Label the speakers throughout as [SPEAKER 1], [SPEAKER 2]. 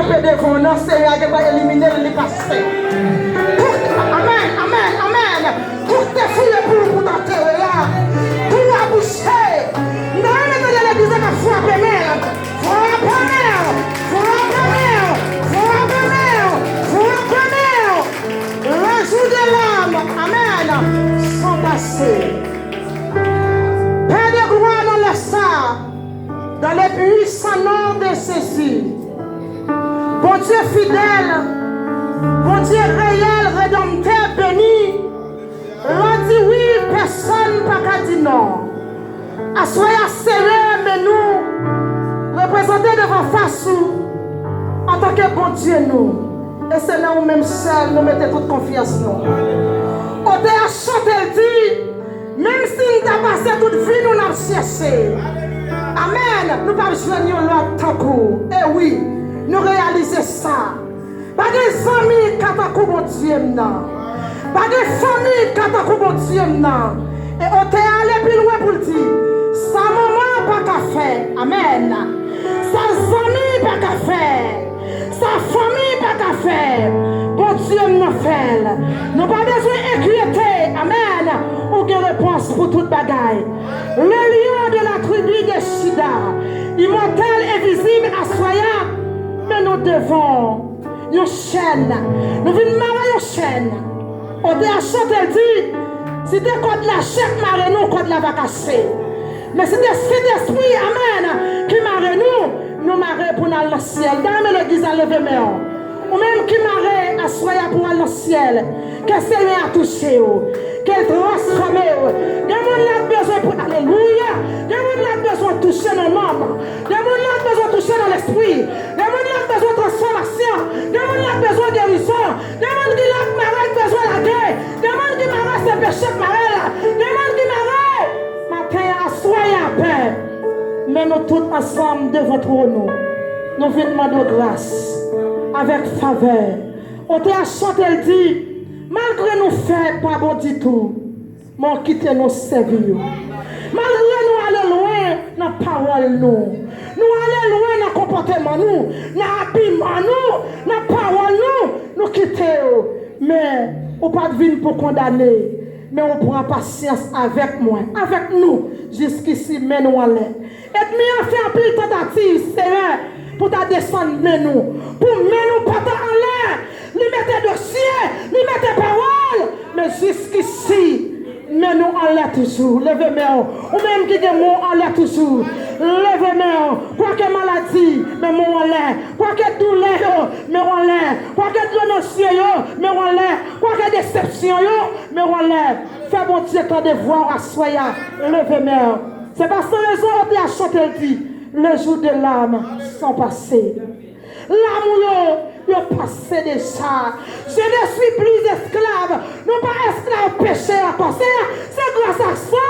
[SPEAKER 1] camper devant nous, Seigneur, qui va éliminer les passés. Amen, amen, amen. Pour te fouiller pour t'enterrer, pour aboucher. Nous allons l'église à frapper mère. Frapper mère. Frapper mère. Frapper mère. Frapper mère. Le jour de l'âme, amen, sont passés. Père de gloire dans le sang, dans les puissants noms de Jésus. Bon Dieu fidèle, bon Dieu réel, rédempteur, béni. L'on dit oui, personne n'a pas dit non. Assoyez serré, mais nous, représentés devant face en tant que bon Dieu, nous. Et c'est là où même seul, nous mettons toute confiance, nous. On t'a chanté, dit, même si nous avons passé toute vie, nous l'avons cherché. Amen. Nous ne pouvons pas joindre l'autre temps. Et oui, nous réalisons ça. Pas des amis qui ont bon Dieu, non. Pas des familles qui ont bon Dieu, non. Et on t'a allé plus loin pour le dire. Sa maman pas qu'à faire. Amen. Sa famille pas qu'à faire. Sa famille pas qu'à faire. Bon Dieu nous fait. Nous pas besoin d'inquiéter. Amen. Aucune réponse pour toute bagaille. Le lion de la tribu de Shida, immortel et visible à Soya, mais nous devons une chaîne. Nous venons marrer une chaîne. On dit à chanter dit, si tu contre la chaîne, marrer nous contre la vacasse. Mais si tu cet esprit, amen, qui marre nous marrer pour aller dans le ciel. Dans l'église à lever main. Ou même qui marre à soya pour aller dans le ciel. Que Seigneur a touché. Qu'elle transforme. Il y a besoin pour alléluia. Il y a besoin de toucher nos membres. Il y a besoin de toucher dans l'esprit. Il y a besoin de transformation. Il y a besoin de guérison. Il y a besoin de la guerre. Il y a qui marre ses péchés marrer là. Il y a qui marre. Matin à soya paix. Mais nous tous ensemble devant nous. Nous venons demander grâce. Avec faveur. On t'a chanté, elle dit, malgré nous faire pas bon du tout, mais on quitte nous servir. Malgré nous aller loin dans la parole, nous aller loin dans le comportement, nous l'habillement, nous, dans la parole, nous quitter. Mais on pas venir pour condamner, mais on prend patience avec moi, avec nous, jusqu'ici, mais nous allons. Et nous fait un peu de tentative, Seigneur. Pour ta descendre, mais nous. Pour nous pas en l'air. Lui mettre dossier, lui mettre parole. Mais jusqu'ici, mais nous en l'air toujours. Levez-moi. Ou même qui des mots en l'air toujours. Levez-moi. Quoi que maladie, mais mots en l'air. Quoi que douleur, mais en l'air. Quoi que dénonciation, mais en l'air. Quoi que déception, mais en l'air. Fais bon Dieu ton devoir à soya. Levez-moi. C'est pas sans raison on a chanté dit. Le jour de l'âme sont passés. L'amour, il est passé déjà. Je ne suis plus esclave. Non pas esclave péché encore. C'est grâce à ça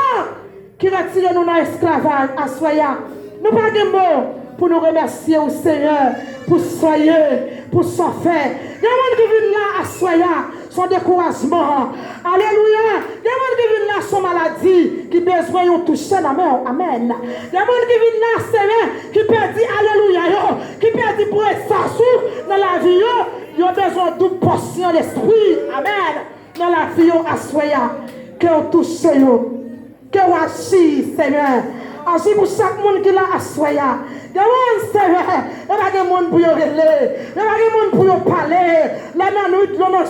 [SPEAKER 1] qui retire nous dans l'esclavage à soya. Nous pas de mots pour nous remercier au Seigneur pour soyer, pour s'en faire. Il y a des gens qui viennent là à soya. Son découragement. Alléluia. Il y a des gens qui viennent là son maladie, qui besoin de toucher la main. Amen. Il y a des gens qui viennent là, Seigneur, qui perdent, alléluia, qui perdent pour être sassou dans la vie. Ils ont besoin d'une portion d'esprit. Amen. Dans la vie, à soya. Que vous touchez, que vous agissez, Seigneur. Agis pour chaque monde qui l'a à soya. Il y a des gens, il y a des gens pour y aller. Il y a des gens pour y parler. La nuit, l'on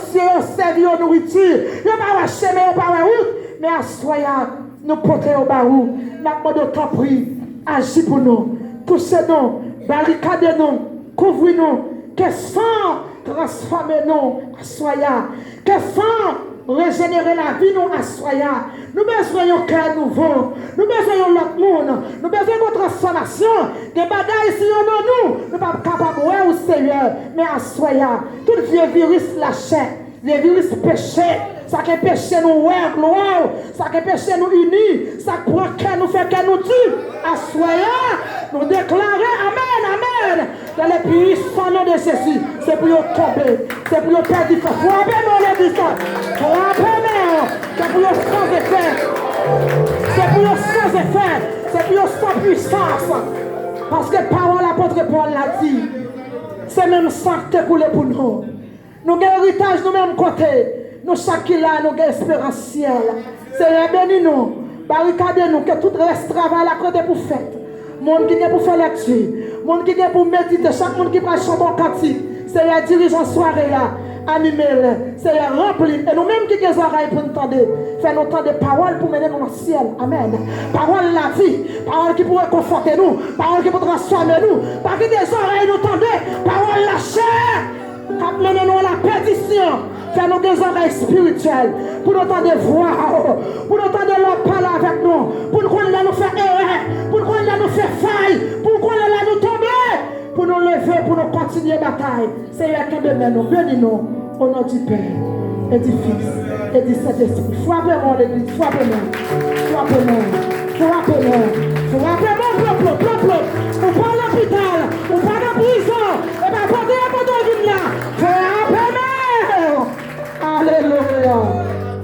[SPEAKER 1] servi aux nourriture. Il n'y a pas de chemin, il n'y a pas de route. Mais à soya, nous portons au barou. Nous avons de temps pris. Agis pour nous. Touchez-nous. Barricadez-nous. Couvrez-nous. Que sang transformez-nous à soya. Que sang régénérer la vie nous à soya. Nous besoin d'un cœur nouveau. Nous besoin l'autre monde. Nous besoin de transformation. Des bagailles si on nous. Nous ne sommes pas capables de au Seigneur. Mais à soya. Tout vieux virus lâché. Les virus péché. Ça qui péché nous gloire. Ça qui péché nous unis. Ça qui prend cœur nous fait que nous tue. À soya. Nous déclarer Amen. Amen. Dans les puissants noms de Jésus. C'est pour nous tomber. C'est pour nous perdre du feu. Frappez-nous les puissants. Frappez-nous. C'est pour nous sans effet. C'est pour nous sans effet. C'est pour nous sans puissance. Parce que parole l'apôtre Paul l'a dit. C'est même ça qui est coulé pour nous. Nous avons héritage, nous même côté. Nous chaque là, nous avons espérance ciel. Seigneur, bénis-nous. Barricadez-nous, que tout reste travail à côté pour faire. Monde qui est pour faire lecture. Monde qui est pour méditer. Chaque monde qui prend chanter un cantique. Seigneur, dirige en soirée là. Animez-le. Seigneur, remplis. Et nous-mêmes qui avons des oreilles pour entendre. Fais-nous entendre des paroles pour mener nous dans le ciel. Amen. Parole la vie. Parole qui pourrait conforter nous. Parole qui pourrait transformer nous. Parce que des oreilles nous entendent. Parole la chair. Quand menez-nous la perdition. Fais-nous des oreilles spirituelles. Pour nous entendre des voix. Pour nous entendre l'homme parler avec nous. Pour nous nous faire erreur. Pour nous nous faire faille. Pour nous nous tomber. Pour nous lever, pour nous continuer la bataille. Seigneur, que demain nous bénis-nous au nom du Père et du Fils et du Saint-Esprit. Frappez-moi l'église, frappez-moi. Frappez-moi. Frappez-moi. Frappez-moi, peuple. On parle à l'hôpital, on parle à la prison. Et bien, portez un peu de là. Frappez-moi. Alléluia.